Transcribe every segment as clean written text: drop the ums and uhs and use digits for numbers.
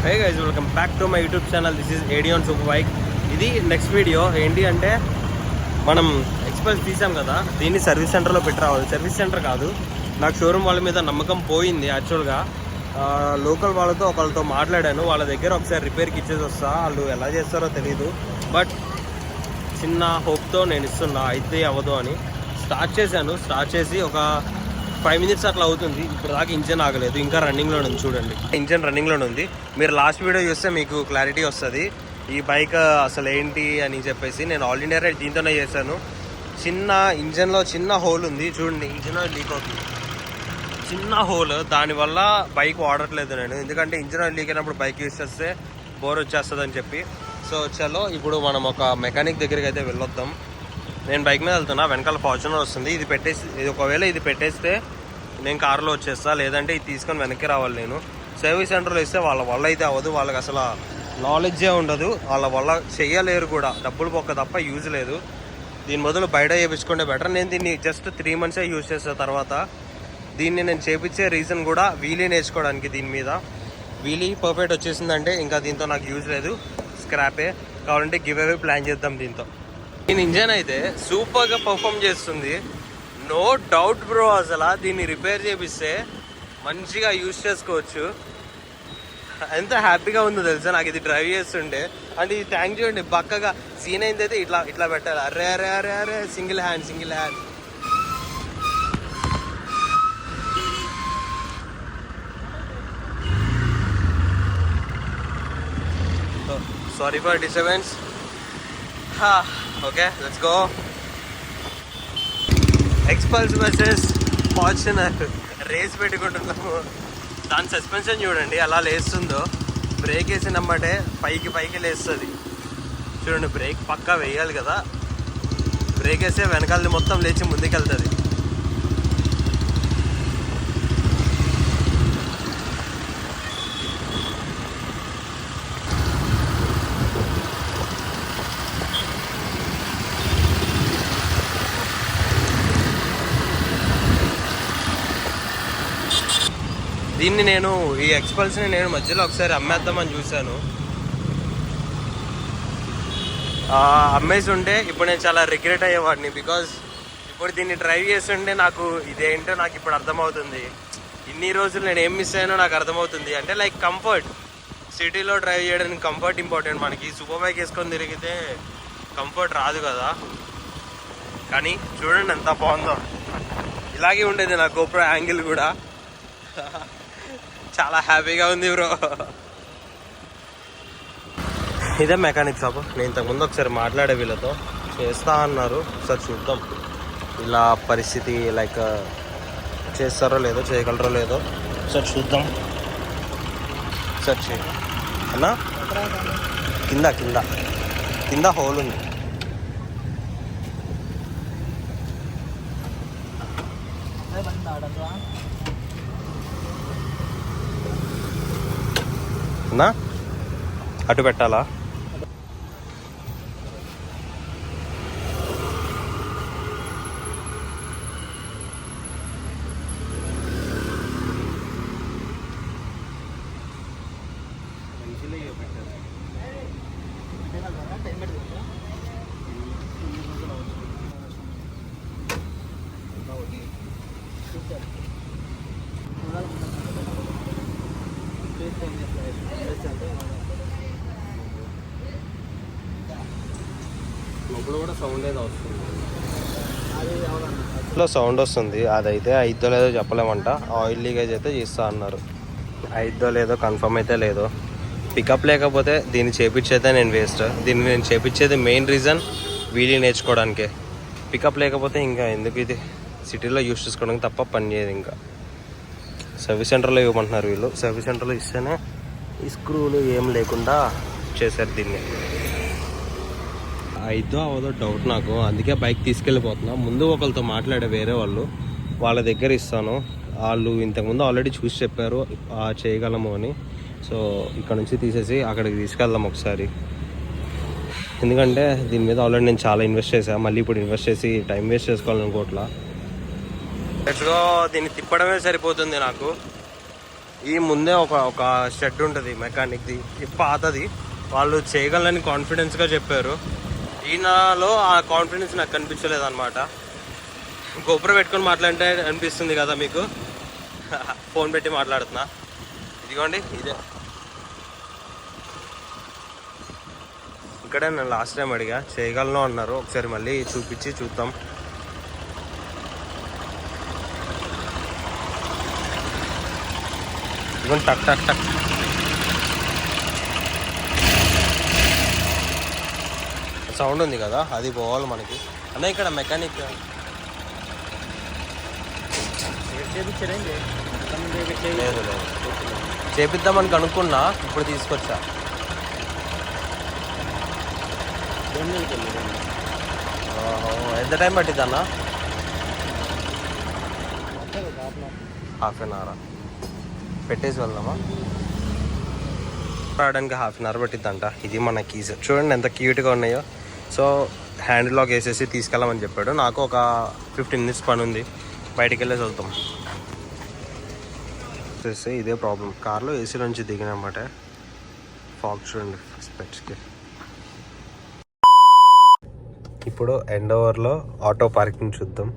Hey guys, welcome back to my YouTube channel. This is AD on super bike. ఇది next video ఏంటి అంటే, మనం ఎక్స్పల్స్ తీసాం కదా, దీన్ని సర్వీస్ సెంటర్లో పెట్టి రావాలి. సర్వీస్ సెంటర్ కాదు, నాకు షోరూమ్ వాళ్ళ మీద నమ్మకం పోయింది. యాక్చువల్గా లోకల్ వాళ్ళతో ఒకళ్ళతో మాట్లాడాను, వాళ్ళ దగ్గర ఒకసారి రిపేర్కి ఇచ్చేసి వస్తా. వాళ్ళు ఎలా చేస్తారో తెలీదు, బట్ చిన్న హోప్తో నేను ఇస్తున్నా, అయితే అవ్వదు అని. స్టార్ట్ చేసి ఒక 5 minutes అట్లా అవుతుంది. ఇప్పుడు దాకా ఇంజన్ ఆగలేదు, ఇంకా రన్నింగ్లో ఉంది. చూడండి, ఇంజన్ రన్నింగ్లో ఉంది. మీరు లాస్ట్ వీడియో చూస్తే మీకు క్లారిటీ వస్తుంది ఈ బైక్ అసలు ఏంటి అని చెప్పేసి. నేను ఆల్ ఇండియా రైడ్ దీంతోనే చేశాను. చిన్న ఇంజన్లో చిన్న హోల్ ఉంది చూడండి, ఇంజన్ ఆయిల్ లీక్ అవుతుంది. చిన్న హోల్, దానివల్ల బైక్ వాడట్లేదు నేను, ఎందుకంటే ఇంజన్ ఆయిల్ లీక్ అయినప్పుడు బైక్ యూస్ చేస్తే బోర్ వచ్చేస్తుంది అని చెప్పి. సో చలో ఇప్పుడు మనం ఒక మెకానిక్ దగ్గరికి అయితే వెళ్ళొద్దాం. నేను బైక్ మీద వెళ్తున్నా, వెనకాల ఫార్చునర్ వస్తుంది. ఒకవేళ ఇది పెట్టేస్తే నేను కార్లో వచ్చేస్తా, లేదంటే ఇది తీసుకొని వెనక్కి రావాలి. నేను సర్వీస్ సెంటర్లో ఇస్తే వాళ్ళ వల్ల అయితే అవ్వదు, వాళ్ళకి అసలు నాలెడ్జే ఉండదు, వాళ్ళ వల్ల చెయ్యలేరు కూడా. డబ్బులు పొక్క తప్ప యూజ్ లేదు. దీని బదులు బయట చేయించుకుంటే బెటర్. నేను దీన్ని జస్ట్ 3 months యూజ్ చేసిన తర్వాత దీన్ని నేను చేయించే రీజన్ కూడా వీలీ నేర్చుకోవడానికి. దీని మీద వీలీ పర్ఫెక్ట్ వచ్చేసిందంటే ఇంకా దీంతో నాకు యూజ్ లేదు, స్క్రాపే. కావాలంటే గివ్ అవే ప్లాన్ చేద్దాం దీంతో. దీని ఇంజన్ అయితే సూపర్గా పర్ఫామ్ చేస్తుంది, నో డౌట్ బ్రో. అసలు దీన్ని రిపేర్ చేపిస్తే మంచిగా యూజ్ చేసుకోవచ్చు. ఎంత హ్యాపీగా ఉందో తెలుసా నాకు ఇది డ్రైవ్ చేస్తుంటే. అంటే ఇది థ్యాంక్ చూడండి, పక్కగా సీన్ అయిందైతే ఇట్లా పెట్టాలి. అరే అరే అరే అరే single hand. Sorry for disturbance. Okay, let's go. XPulse versus Fortuner race పెట్టుకుంటున్నాము. దాని సస్పెన్షన్ చూడండి అలా లేస్తుందో, బ్రేక్ వేసినమ్మంటే పైకి లేస్తుంది చూడండి. బ్రేక్ పక్కా వేయాలి కదా, బ్రేక్ వేస్తే వెనకాలది మొత్తం లేచి ముందుకెళ్తుంది. దీన్ని ఈ ఎక్స్పల్స్ని నేను మధ్యలో ఒకసారి అమ్మేద్దామని చూశాను. అమ్మేసి ఉంటే ఇప్పుడు నేను చాలా రిగ్రెట్ అయ్యేవాడిని. బికాజ్ ఇప్పుడు దీన్ని డ్రైవ్ చేస్తుంటే నాకు ఇదేంటో నాకు ఇప్పుడు అర్థమవుతుంది. ఇన్ని రోజులు నేను ఏం మిస్ అయ్యానో నాకు అర్థమవుతుంది. అంటే లైక్ కంఫర్ట్, సిటీలో డ్రైవ్ చేయడానికి కంఫర్ట్ ఇంపార్టెంట్. మనకి సూపర్ బైక్ వేసుకొని తిరిగితే కంఫర్ట్ రాదు కదా. కానీ చూడండి ఎంత బాగుందో. ఇలాగే ఉండేది నా గోప్రో యాంగిల్ కూడా. చాలా హ్యాపీగా ఉంది బ్రో. ఇదే మెకానిక్ షాప్. నేను ఇంతకుముందు ఒకసారి మాట్లాడే వీళ్ళతో చేస్తా అన్నారు. ఒకసారి చూద్దాం ఇలా పరిస్థితి, లైక్ చేస్తారో లేదో, చేయగలరో లేదో ఒకసారి చూద్దాం. ఒకసారి చేయ అన్నా, కింద హోల్ ఉంది. అన్నా అటు పెట్టాలా? లోపల కూడా సౌండ్ ఏదో వస్తుంది, సౌండ్ వస్తుంది. అదైతే అయిద్దో లేదో చెప్పలేమంట. ఆయిల్ లీకేజ్ అయితే చేస్తా అన్నారు. అయిద్దో లేదో కన్ఫర్మ్ అయితే లేదో. పికప్ లేకపోతే దీన్ని చేపించేదే నేను వేస్ట్. దీన్ని నేను చేపించేది మెయిన్ రీజన్ వీలీ నేర్చుకోవడానికే. పికప్ లేకపోతే ఇంకా ఎందుకు, ఇది సిటీలో యూస్ చేసుకోవడానికి తప్ప పని చేయదు. ఇంకా సర్వీస్ సెంటర్లో ఇవ్వమంటున్నారు వీళ్ళు. సర్వీస్ సెంటర్లో ఇస్తేనే ఈ స్క్రూలు ఏం లేకుండా చేశారు దీన్ని. అయిద్దో అవదో డౌట్ నాకు, అందుకే బైక్ తీసుకెళ్ళిపోతున్నా. ముందు ఒకరితో మాట్లాడే వేరే వాళ్ళ దగ్గర ఇస్తాను. వాళ్ళు ఇంతకుముందు ఆల్రెడీ చూసి చెప్పారు చేయగలము అని. సో ఇక్కడ నుంచి తీసేసి అక్కడికి తీసుకెళ్దాం ఒకసారి. ఎందుకంటే దీని మీద ఆల్రెడీ నేను చాలా ఇన్వెస్ట్ చేశాను, మళ్ళీ ఇప్పుడు ఇన్వెస్ట్ చేసి టైం వేస్ట్ చేసుకోవాలనుకోవట్లా. Let's go. దీన్ని తిప్పడమే సరిపోతుంది నాకు. ఈ ముందే ఒక షెడ్ ఉంటుంది మెకానిక్ది, పాతది. వాళ్ళు చేయగలని కాన్ఫిడెన్స్గా చెప్పారు. ఈయనలో ఆ కాన్ఫిడెన్స్ నాకు కనిపించలేదు అనమాట. గోపురం పెట్టుకొని మాట్లాడితే అనిపిస్తుంది కదా మీకు. ఫోన్ పెట్టి మాట్లాడుతున్నా. ఇదిగోండి ఇదే. ఇక్కడే నేను లాస్ట్ టైం అడిగా, చేయగలను అన్నారు. ఒకసారి మళ్ళీ చూపించి చూద్దాం. ఇదిగోండి టక్ టక్ టక్. సౌండ్ ఉంది కదా, అది పోవాలి మనకి. అన్న ఇక్కడ మెకానిక్ లేదు లేదు, చేపిద్దామని కనుక్కున్నా, ఇప్పుడు తీసుకొచ్చా. ఎంత టైం పట్టిద్ది అన్న? హాఫ్ అన్ అవరా? పెట్టేసి వెళ్దామా? రావడానికి హాఫ్ అన్ అవర్ పట్టిద్దంట. ఇది మన కీస్ చూడండి ఎంత క్యూట్గా ఉన్నాయో. సో హ్యాండ్ లాక్ వేసేసి తీసుకెళ్ళమని చెప్పాడు. నాకు ఒక 15 minutes పని ఉంది, బయటికి వెళ్ళేసి వెళ్తాం. ఇదే ప్రాబ్లం, కార్లో ఏసీ నుంచి దిగినమాట. ఫాగ్ చూడండి స్పెట్స్కి. ఇప్పుడు ఎండ్ ఓవర్లో ఆటో పార్కింగ్ చూద్దాం.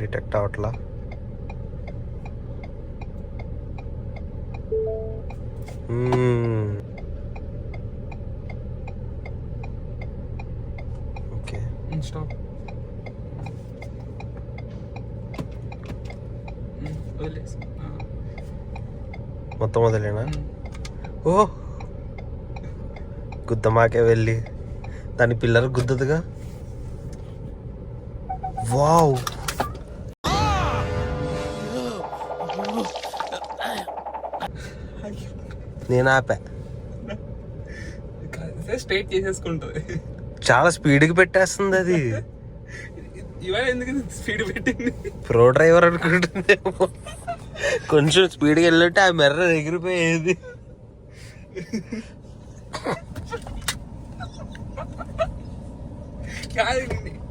డిటెక్ట్ అవట్లా. ఓకే మొత్తం వదిలేనా? ఓ గుద్దమాకే వెళ్ళి దాని పిల్లలు గుద్దదుగా. వావ్, నేను ఆపా. స్ట్రైట్ చేసేసుకుంటుంది. చాలా స్పీడ్కి పెట్టేస్తుంది అది. ఇవాళ ఎందుకు స్పీడ్ పెట్టింది? ప్రో డ్రైవర్ అనుకుంటుందేమో. కొంచెం స్పీడ్కి వెళ్ళినట్టు ఆ మెర్ర ఎగిరిపోయేది.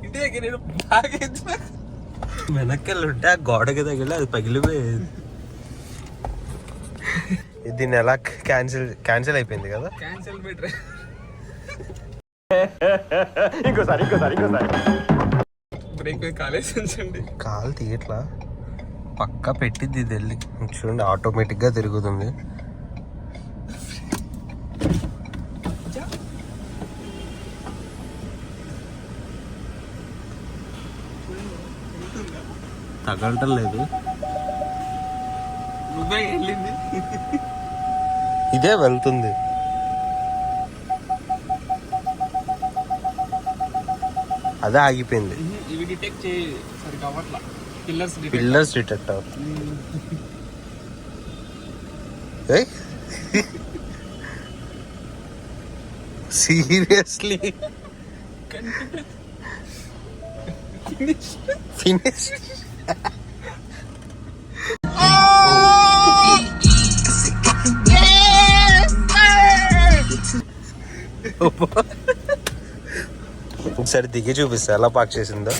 ఇంటి దగ్గర నేను బాగా వెనక్కి వెళ్ళుంటే ఆ గోడకి తగిలి అది పగిలిపోయేది. దీన్ని ఎలా క్యాన్సిల్ అయిపోయింది కదా. Cancel better. ఇంకోసారి బ్రేక్ కాలేసండి. కాలు తీయట్లా, పక్కా పెట్టిద్ది ఇది వెళ్ళి. చూడండి ఆటోమేటిక్గా తిరుగుతుంది. తగలటం లేదు, నువ్వే వెళ్ళింది. ఇదే వెళ్తుంది. అదే ఆగిపోయింది. ఇవి డిటెక్ట్ చేయి సరిగ్గా అవ్వట్లా. పిల్లర్స్ డిటెక్ట్ అవ్వ. Seriously finish. ఒకసారి దిగి చూపిస్తా ఎలా పార్క్ చేసిందో.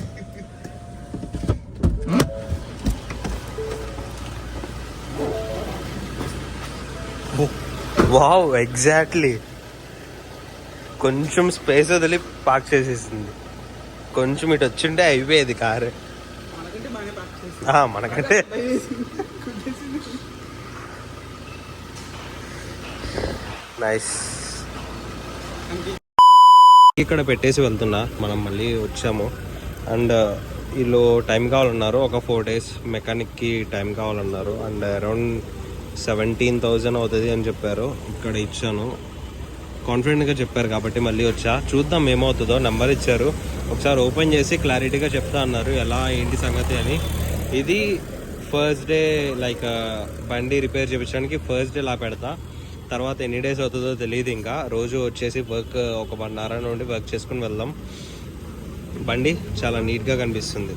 Wow, exactly. కొంచెం స్పేస్ వదిలి పార్క్ చేసేసింది. కొంచెం ఇటు వచ్చింటే అయిపోయేది కారు. మనకంటే నైస్. ఇక్కడ పెట్టేసి వెళ్తున్నా, మనం మళ్ళీ వచ్చాము. అండ్ వీళ్ళు టైం కావాలన్నారు, ఒక 4 days మెకానిక్కి టైం కావాలన్నారు. అండ్ అరౌండ్ 17,000 అవుతుంది అని చెప్పారు. ఇక్కడ ఇచ్చాను, కాన్ఫిడెంట్గా చెప్పారు కాబట్టి మళ్ళీ వచ్చా. చూద్దాం ఏమవుతుందో. నెంబర్ ఇచ్చారు, ఒకసారి ఓపెన్ చేసి క్లారిటీగా చెప్తా అన్నారు ఎలా ఏంటి సంగతి అని. ఇది ఫస్ట్ డే, లైక్ బండి రిపేర్ చేయించడానికి ఫస్ట్ డే లా పెడతా. తర్వాత ఎన్ని డేస్ అవుతుందో తెలియదు. ఇంకా రోజు వచ్చేసి వర్క్ ఒక 1 hour నుండి వర్క్ చేసుకుని వెళ్దాం. బండి చాలా నీట్గా కనిపిస్తుంది.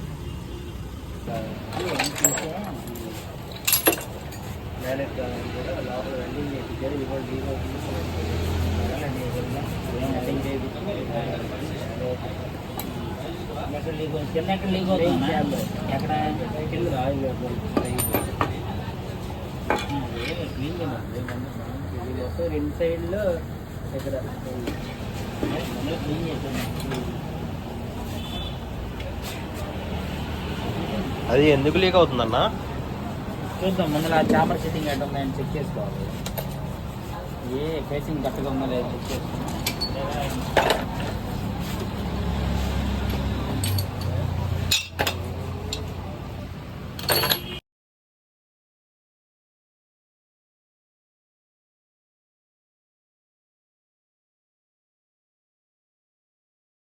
టాయిలెట్ కూడా లోపల వెల్డింగ్ చేయించారు. ఇది కూడా డీలో వెల్డింగ్ చేయించి ఎక్కడ లీక్ కింద ఎక్కడ లీక్ అవుతుంది ఎక్కడ కింద ఆయిల్ క్లీన్ మొత్తం 2 సైడ్లో ఇక్కడ క్లీన్ చేసాను. అది ఎందుకు లీక్ అవుతుందన్న? చూద్దాం ముందు ఆ చాపర్ సెట్టింగ్ ఎట్లా ఉందని చెక్ చేసుకోవాలి. ఏ ఫేసింగ్ కరెక్ట్గా ఉందా లేదా చెక్ చేసుకోవాలి.